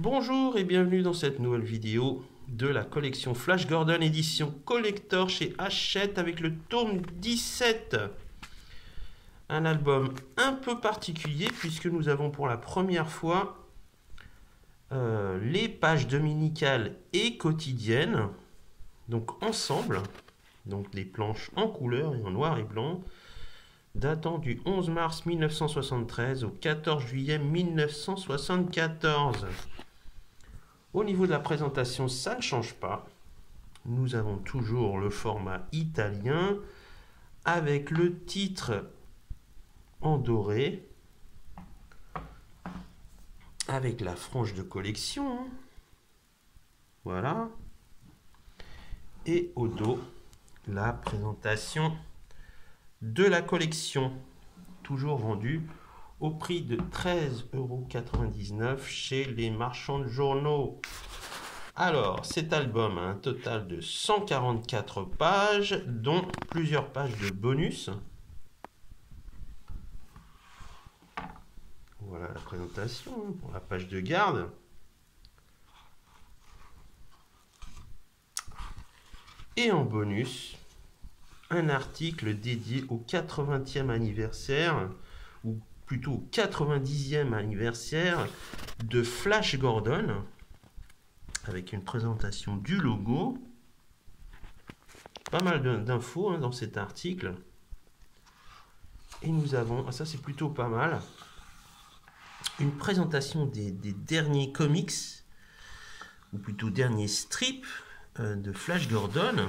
Bonjour et bienvenue dans cette nouvelle vidéo de la collection Flash Gordon édition collector chez Hachette avec le tome 17. Un album un peu particulier puisque nous avons pour la première fois les pages dominicales et quotidiennes, donc ensemble, donc les planches en couleur et en noir et blanc, datant du 11 mars 1973 au 14 juillet 1974. Au niveau de la présentation, ça ne change pas. Nous avons toujours le format italien avec le titre en doré, avec la frange de collection. Voilà. Et au dos, la présentation de la collection, toujours vendue au prix de 13,99 € chez les marchands de journaux. Alors, cet album a un total de 144 pages, dont plusieurs pages de bonus. Voilà la présentation pour la page de garde. Et en bonus, un article dédié au 80e anniversaire, ou plutôt au 90e anniversaire de Flash Gordon, avec une présentation du logo. Pas mal d'infos dans cet article. Et nous avons, ça c'est plutôt pas mal, une présentation des derniers comics, ou plutôt derniers strips de Flash Gordon.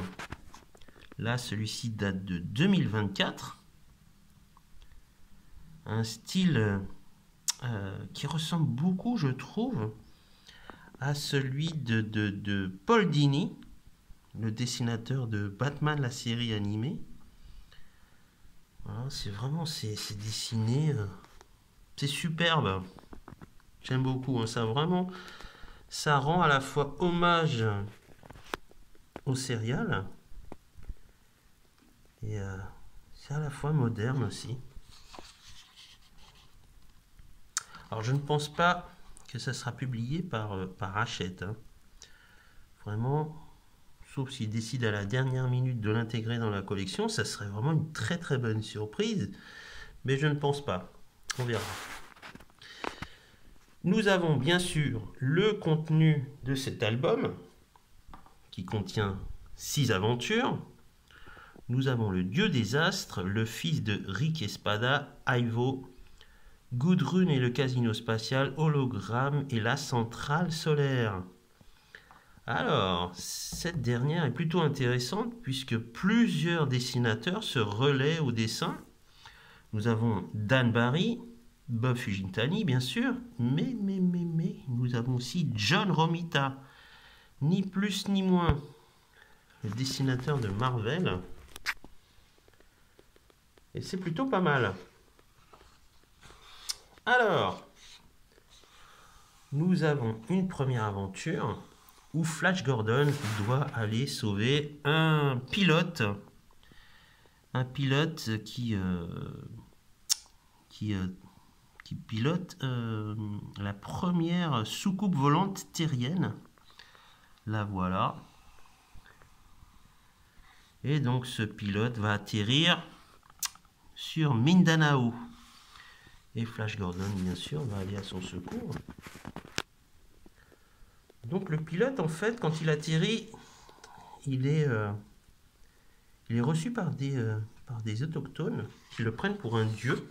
Là, celui-ci date de 2024. Un style qui ressemble beaucoup, je trouve, à celui de Paul Dini, le dessinateur de Batman, la série animée. Voilà, c'est vraiment, c'est dessiné, c'est superbe. J'aime beaucoup, hein, ça vraiment, ça rend à la fois hommage au serial et c'est à la fois moderne aussi. Alors je ne pense pas que ça sera publié par Hachette. Hein. Vraiment, sauf s'ils décident à la dernière minute de l'intégrer dans la collection, ça serait vraiment une très très bonne surprise. Mais je ne pense pas. On verra. Nous avons bien sûr le contenu de cet album, qui contient 6 aventures. Nous avons le dieu des astres, le fils de Rick Espada, Ivo, Gudrun et le casino spatial, Hologramme et la centrale solaire. Alors, cette dernière est plutôt intéressante puisque plusieurs dessinateurs se relaient au dessin. Nous avons Dan Barry, Bob Fugitani bien sûr, mais nous avons aussi John Romita, ni plus ni moins, le dessinateur de Marvel. Et c'est plutôt pas mal. Alors, nous avons une première aventure où Flash Gordon doit aller sauver un pilote qui pilote la première soucoupe volante terrienne. La voilà. Et donc ce pilote va atterrir sur Mindanao. Et Flash Gordon, bien sûr, va aller à son secours. Donc le pilote, en fait, quand il atterrit, il est reçu par des autochtones qui le prennent pour un dieu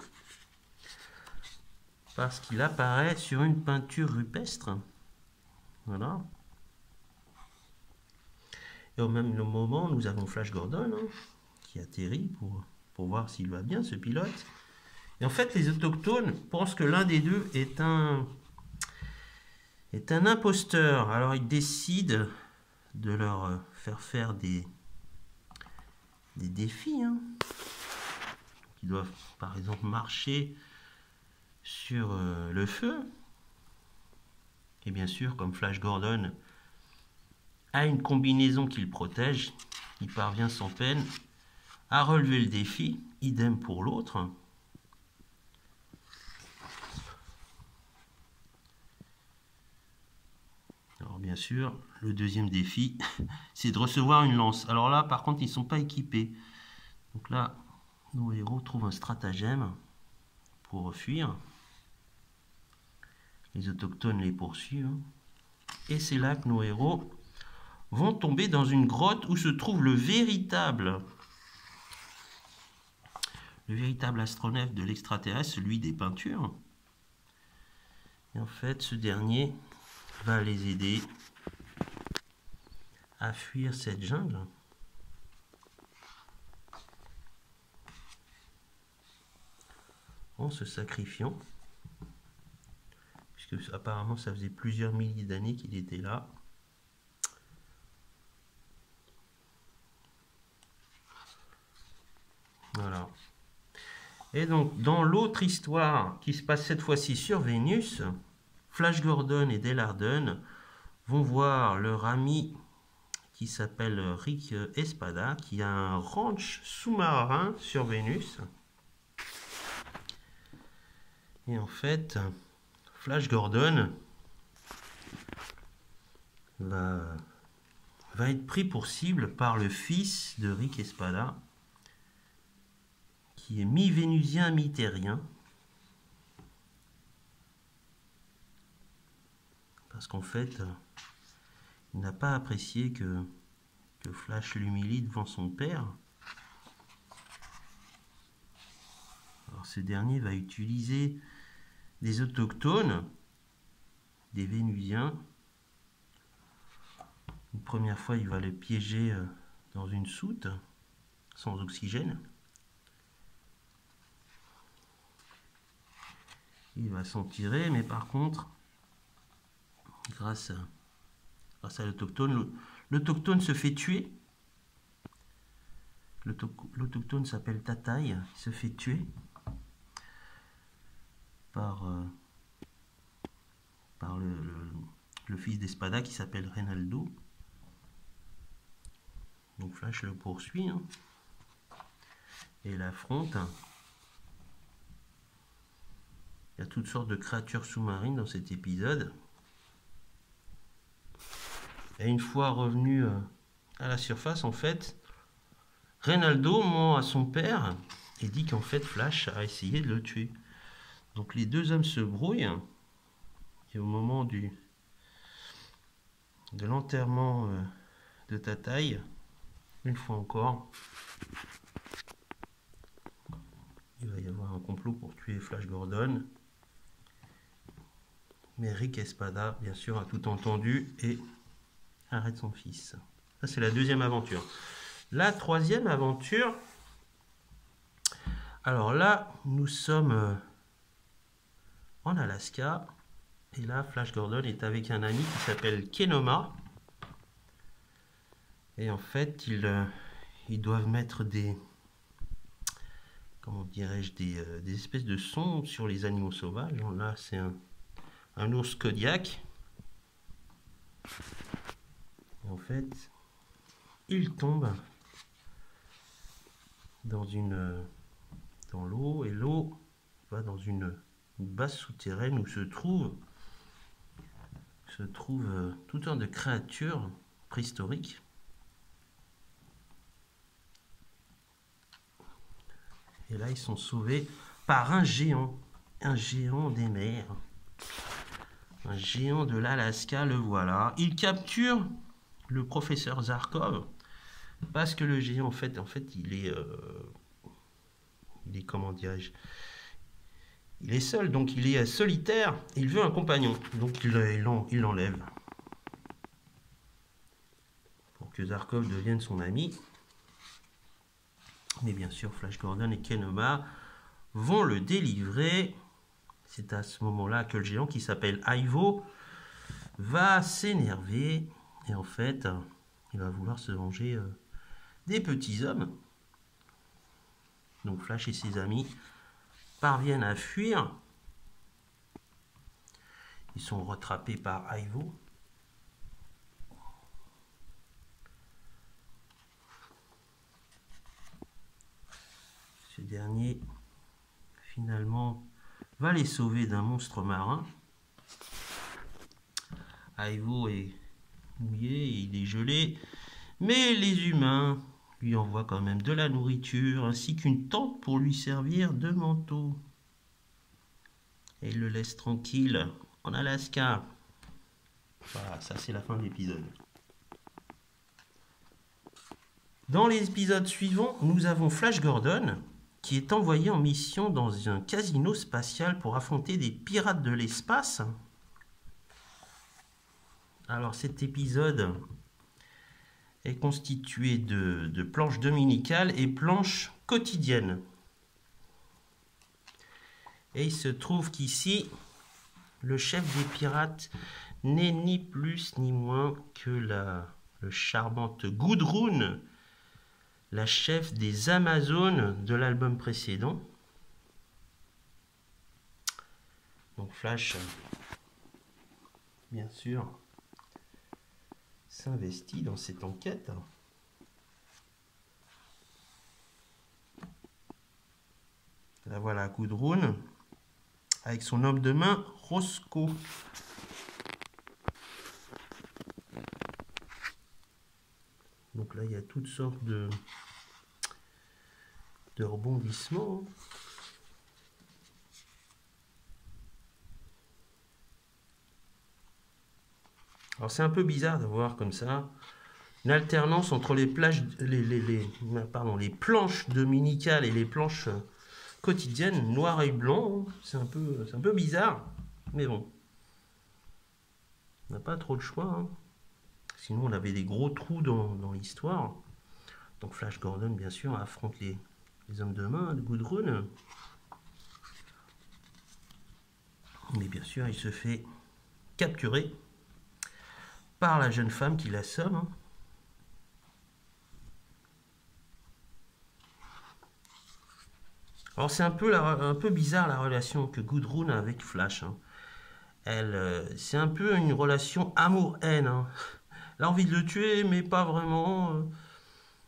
parce qu'il apparaît sur une peinture rupestre. Voilà. Et au même moment, nous avons Flash Gordon qui atterrit pour voir s'il va bien, ce pilote. Et en fait, les autochtones pensent que l'un des deux est un imposteur. Alors, ils décident de leur faire des défis. Ils doivent, par exemple, marcher sur le feu. Et bien sûr, comme Flash Gordon a une combinaison qui le protège, il parvient sans peine à relever le défi. Idem pour l'autre. bien sûr, le deuxième défi, c'est de recevoir une lance. Alors là, par contre, ils ne sont pas équipés. Donc là, nos héros trouvent un stratagème pour fuir. Les autochtones les poursuivent. Et c'est là que nos héros vont tomber dans une grotte où se trouve le véritable astronef de l'extraterrestre, celui des peintures. Et en fait, ce dernier va les aider à fuir cette jungle. En se sacrifiant. Puisque apparemment ça faisait plusieurs milliers d'années qu'il était là. Voilà. Et donc, dans l'autre histoire qui se passe cette fois-ci sur Vénus, Flash Gordon et Dale Arden vont voir leur ami qui s'appelle Rick Espada, qui a un ranch sous-marin sur Vénus. Et en fait, Flash Gordon va être pris pour cible par le fils de Rick Espada, qui est mi-vénusien, mi-terrien. Parce qu'en fait, il n'a pas apprécié que Flash l'humilie devant son père. Alors ce dernier va utiliser des autochtones, des vénusiens. Une première fois, il va les piéger dans une soute sans oxygène. Il va s'en tirer, mais par contre, grâce à l'autochtone, l'autochtone se fait tuer. L'autochtone s'appelle Tataï, il se fait tuer par le fils d'Espada qui s'appelle Reynaldo. Donc Flash le poursuit et l'affronte. Il y a toutes sortes de créatures sous-marines dans cet épisode. Et une fois revenu à la surface, en fait, Reynaldo ment à son père et dit qu'en fait Flash a essayé de le tuer. Donc les deux hommes se brouillent et au moment de l'enterrement de Tataï, une fois encore, il va y avoir un complot pour tuer Flash Gordon. Mais Rick Espada, bien sûr, a tout entendu et arrête son fils. Ça, c'est la deuxième aventure. La troisième aventure, alors là, nous sommes en Alaska. Et là, Flash Gordon est avec un ami qui s'appelle Kenoma. Et en fait, ils doivent mettre des, comment dirais-je, des espèces de sondes sur les animaux sauvages. Là, c'est un ours Kodiak. Et en fait, il tombe dans l'eau, et l'eau va dans une base souterraine où se trouvent toutes sortes de créatures préhistoriques. Et là, ils sont sauvés par un géant des mers. Un géant de l'Alaska, le voilà. Il capture le professeur Zarkov parce que le géant, en fait, il est comment dirais-je, il est seul, donc il est solitaire. Il veut un compagnon, donc il l'enlève pour que Zarkov devienne son ami. Mais bien sûr, Flash Gordon et Kenoma vont le délivrer. C'est à ce moment-là que le géant, qui s'appelle Ivo, va s'énerver. Et en fait, il va vouloir se venger des petits hommes. Donc Flash et ses amis parviennent à fuir. Ils sont rattrapés par Ivo. Ce dernier, finalement, va les sauver d'un monstre marin. Ivo est mouillé, il est gelé. Mais les humains lui envoient quand même de la nourriture ainsi qu'une tente pour lui servir de manteau. Et ils le laissent tranquille en Alaska. Voilà, ça c'est la fin de l'épisode. Dans les épisodes suivants, nous avons Flash Gordon qui est envoyé en mission dans un casino spatial pour affronter des pirates de l'espace. Alors cet épisode est constitué de planches dominicales et planches quotidiennes. Et il se trouve qu'ici, le chef des pirates n'est ni plus ni moins que la charmante Gudrun, la chef des Amazones de l'album précédent. Donc Flash, bien sûr, s'investit dans cette enquête. La voilà Gudrun avec son homme de main Roscoe. Donc là il y a toutes sortes de rebondissements. Alors c'est un peu bizarre de voir comme ça une alternance entre les planches dominicales et les planches quotidiennes, noir et blanc. C'est un peu bizarre, mais bon, on n'a pas trop de choix. Hein. Sinon on avait des gros trous dans l'histoire. Donc Flash Gordon, bien sûr, affronte les hommes de main de Gudrun. Mais bien sûr, il se fait capturer par la jeune femme qui l'assomme. Hein. Alors c'est un peu bizarre la relation que Gudrun a avec Flash. Hein. C'est un peu une relation amour-haine. Hein. Elle a envie de le tuer, mais pas vraiment.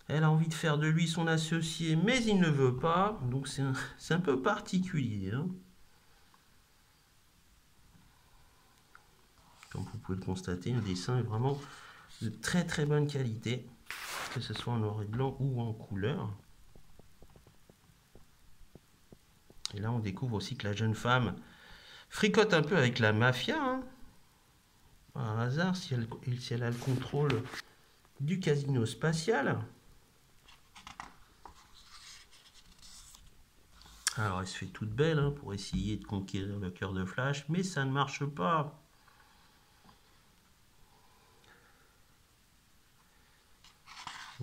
Elle a envie de faire de lui son associé, mais il ne veut pas. Donc c'est un peu particulier. Hein. Comme vous pouvez le constater, le dessin est vraiment de très très bonne qualité, que ce soit en noir et blanc ou en couleur. Et là, on découvre aussi que la jeune femme fricote un peu avec la mafia. Hein. Par hasard, si elle a le contrôle du casino spatial. Alors, elle se fait toute belle hein, pour essayer de conquérir le cœur de Flash, mais ça ne marche pas.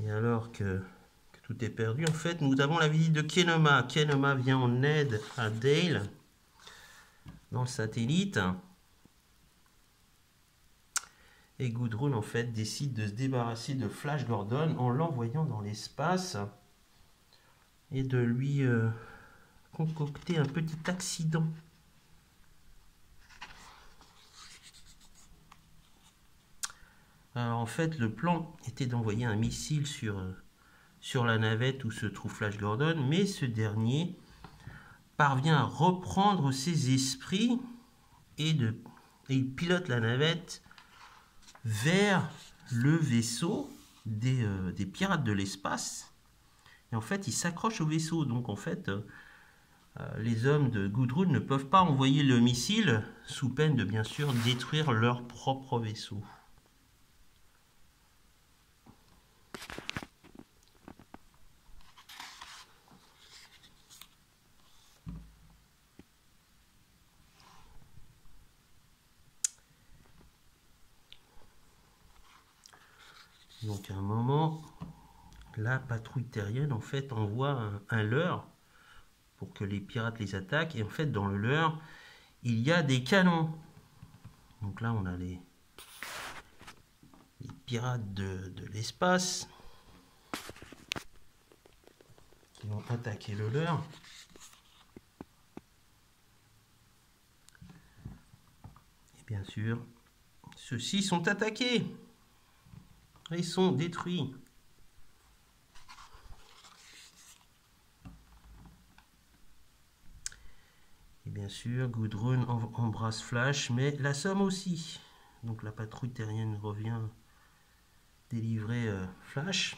Et alors que tout est perdu, en fait, nous avons la visite de Kenoma. Kenoma vient en aide à Dale dans le satellite. Et Gudrun, en fait, décide de se débarrasser de Flash Gordon en l'envoyant dans l'espace et de lui concocter un petit accident. Alors, en fait, le plan était d'envoyer un missile sur la navette où se trouve Flash Gordon, mais ce dernier parvient à reprendre ses esprits et il pilote la navette vers le vaisseau des pirates de l'espace. Et en fait, il s'accroche au vaisseau. Donc en fait, les hommes de Gudrun ne peuvent pas envoyer le missile sous peine de bien sûr détruire leur propre vaisseau. Donc à un moment, la patrouille terrienne en fait envoie un leurre pour que les pirates les attaquent. Et en fait, dans le leurre, il y a des canons. Donc là, on a les pirates de l'espace qui vont attaquer le leurre. Et bien sûr, ceux-ci sont attaqués. Ils sont détruits. Et bien sûr, Gudrun embrasse Flash, mais l'assomme aussi. Donc la patrouille terrienne revient délivrer Flash,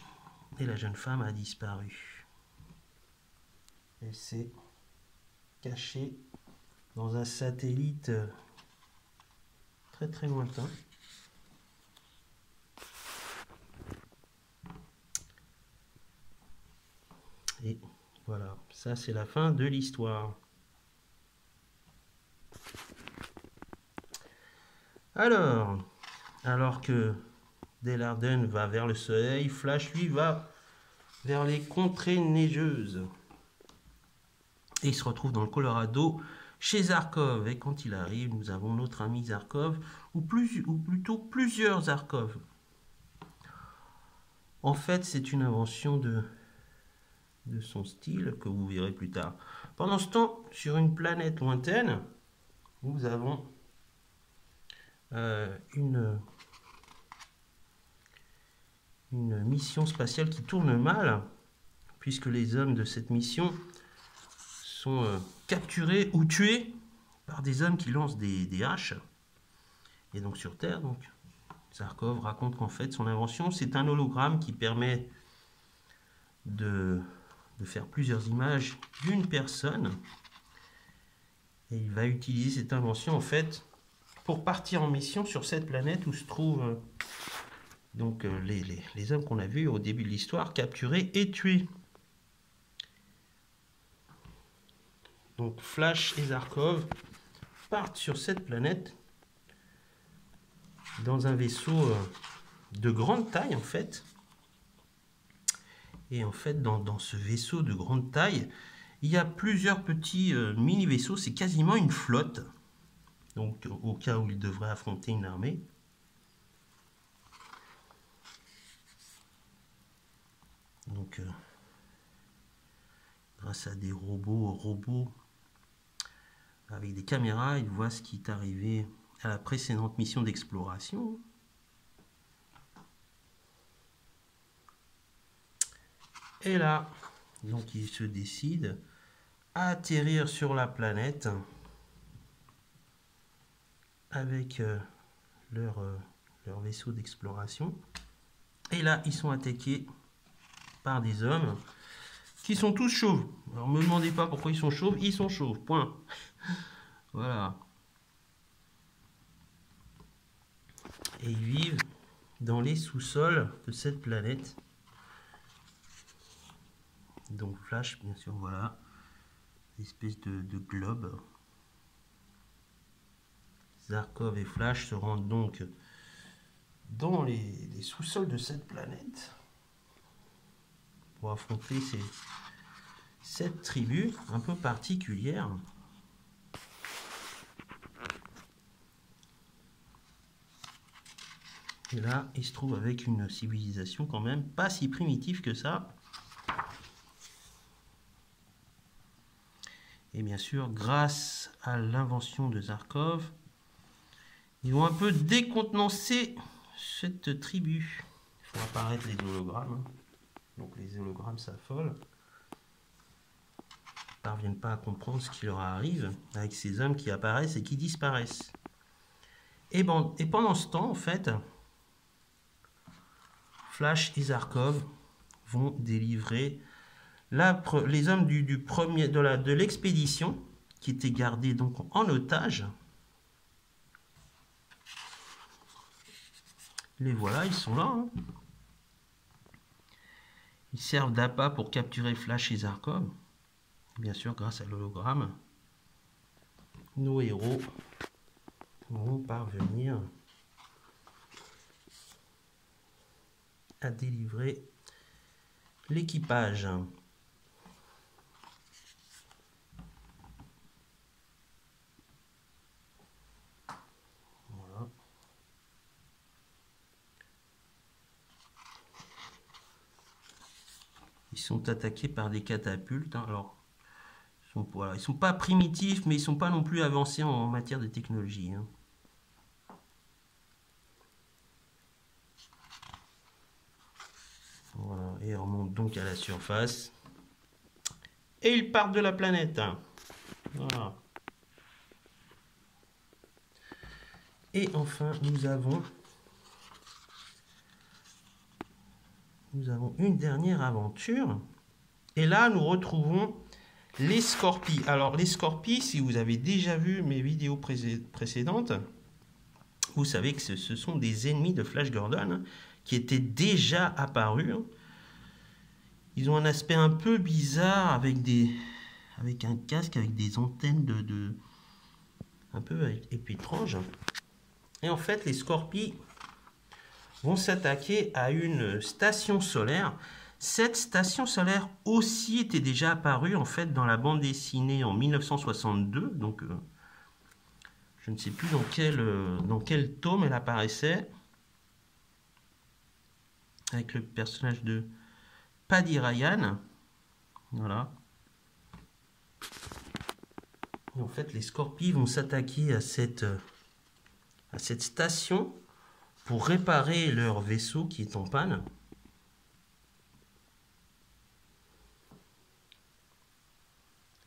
et la jeune femme a disparu. Elle s'est cachée dans un satellite très très lointain. Et voilà, ça c'est la fin de l'histoire. Alors que Dale Arden va vers le soleil, Flash lui va vers les contrées neigeuses. Et il se retrouve dans le Colorado chez Zarkov. Et quand il arrive, nous avons notre ami Zarkov, ou plutôt plusieurs Zarkov. En fait, c'est une invention de son style que vous verrez plus tard. Pendant ce temps, sur une planète lointaine, nous avons une mission spatiale qui tourne mal, puisque les hommes de cette mission sont capturés ou tués par des hommes qui lancent des haches. Et donc sur Terre, Zarkov raconte qu'en fait son invention, c'est un hologramme qui permet de faire plusieurs images d'une personne. Et il va utiliser cette invention en fait pour partir en mission sur cette planète où se trouvent les hommes qu'on a vus au début de l'histoire, capturés et tués. Donc Flash et Zarkov partent sur cette planète dans un vaisseau de grande taille en fait. Et en fait, dans ce vaisseau de grande taille, il y a plusieurs petits mini-vaisseaux. C'est quasiment une flotte. Donc, au cas où ils devraient affronter une armée. Donc, grâce à des robots avec des caméras, ils voient ce qui est arrivé à la précédente mission d'exploration. Et là, donc ils se décident à atterrir sur la planète avec leur vaisseau d'exploration. Et là, ils sont attaqués par des hommes qui sont tous chauves. Alors, ne me demandez pas pourquoi ils sont chauves, point. Voilà. Et ils vivent dans les sous-sols de cette planète. Donc Flash, bien sûr, voilà, espèce de globe. Zarkov et Flash se rendent donc dans les sous-sols de cette planète pour affronter cette tribu un peu particulière. Et là, il se trouve avec une civilisation quand même pas si primitive que ça. Et bien sûr, grâce à l'invention de Zarkov, ils vont un peu décontenancer cette tribu. Il faut apparaître les hologrammes. Donc les hologrammes s'affolent. Ils ne parviennent pas à comprendre ce qui leur arrive avec ces hommes qui apparaissent et qui disparaissent. Et pendant ce temps, en fait, Flash et Zarkov vont délivrer les hommes de l'expédition qui étaient gardés donc en otage. Les voilà, ils sont là. Hein. Ils servent d'appât pour capturer Flash et Zarkov. Bien sûr, grâce à l'hologramme, nos héros vont parvenir à délivrer l'équipage. Voilà. Ils sont attaqués par des catapultes. Hein. Alors, ils sont pas primitifs, mais ils sont pas non plus avancés en matière de technologie. Hein. Voilà, et on remonte donc à la surface. Et ils partent de la planète. Voilà. Et enfin, nous avons nous avons une dernière aventure. Et là, nous retrouvons les Scorpies. Alors, les Scorpies, si vous avez déjà vu mes vidéos précédentes, vous savez que ce sont des ennemis de Flash Gordon qui étaient déjà apparus. Ils ont un aspect un peu bizarre avec un casque, avec des antennes un peu étrange. Et en fait, les Scorpies vont s'attaquer à une station solaire. Cette station solaire aussi était déjà apparue en fait dans la bande dessinée en 1962. Donc, je ne sais plus dans quel tome elle apparaissait. Avec le personnage de Paddy Ryan. Voilà. Et en fait, les Scorpies vont s'attaquer à cette station pour réparer leur vaisseau qui est en panne.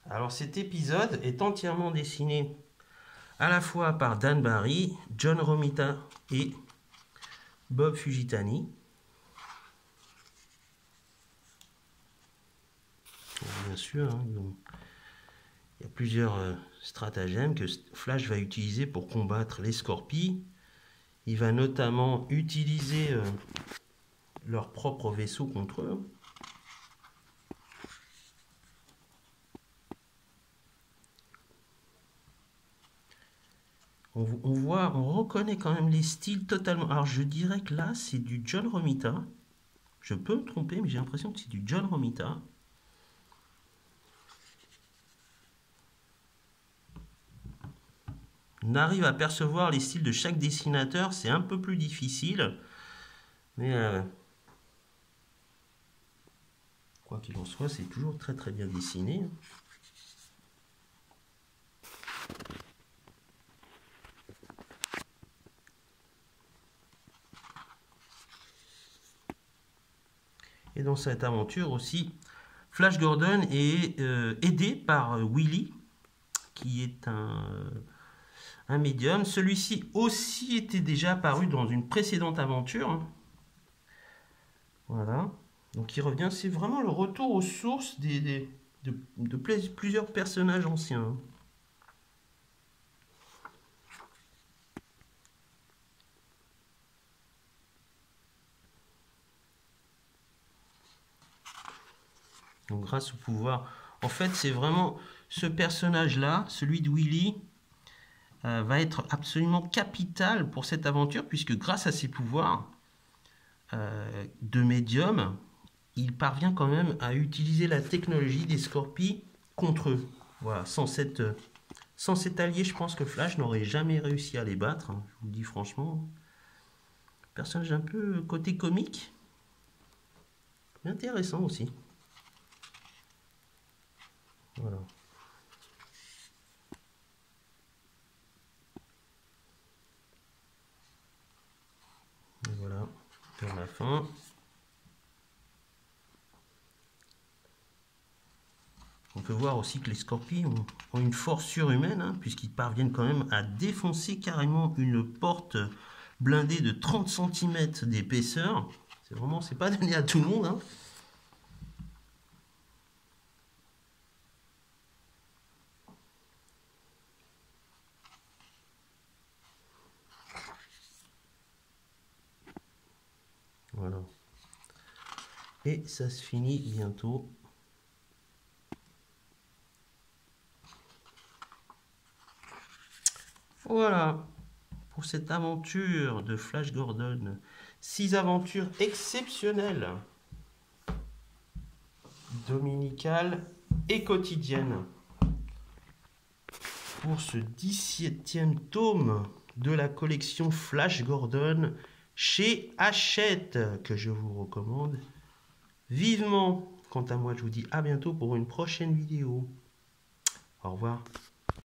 Alors cet épisode est entièrement dessiné à la fois par Dan Barry, John Romita et Bob Fujitani. Bien sûr, hein, il y a plusieurs stratagèmes que Flash va utiliser pour combattre les Scorpies. Il va notamment utiliser leur propre vaisseau contre eux. On reconnaît quand même les styles totalement. Alors je dirais que là, c'est du John Romita. Je peux me tromper, mais j'ai l'impression que c'est du John Romita. On arrive à percevoir les styles de chaque dessinateur, c'est un peu plus difficile. Mais quoi qu'il en soit, c'est toujours très très bien dessiné. Et dans cette aventure aussi, Flash Gordon est aidé par Willy, qui est un médium. Celui-ci aussi était déjà apparu dans une précédente aventure. Voilà. Donc il revient, c'est vraiment le retour aux sources de plusieurs personnages anciens. Donc grâce au pouvoir, en fait c'est vraiment ce personnage-là, celui de Willy, va être absolument capital pour cette aventure, puisque grâce à ses pouvoirs de médium, il parvient quand même à utiliser la technologie des Scorpies contre eux. Voilà, sans cet allié, je pense que Flash n'aurait jamais réussi à les battre, hein, je vous le dis franchement. Personnage un peu côté comique, mais intéressant aussi. Voilà. Et voilà, vers la fin. On peut voir aussi que les Scorpies ont une force surhumaine, hein, puisqu'ils parviennent quand même à défoncer carrément une porte blindée de 30 cm d'épaisseur. C'est pas donné à tout le monde. Hein. Voilà. Et ça se finit bientôt. Voilà, pour cette aventure de Flash Gordon. 6 aventures exceptionnelles, dominicales et quotidiennes. Pour ce 17e tome de la collection Flash Gordon chez Hachette, que je vous recommande vivement. Quant à moi, je vous dis à bientôt pour une prochaine vidéo. Au revoir.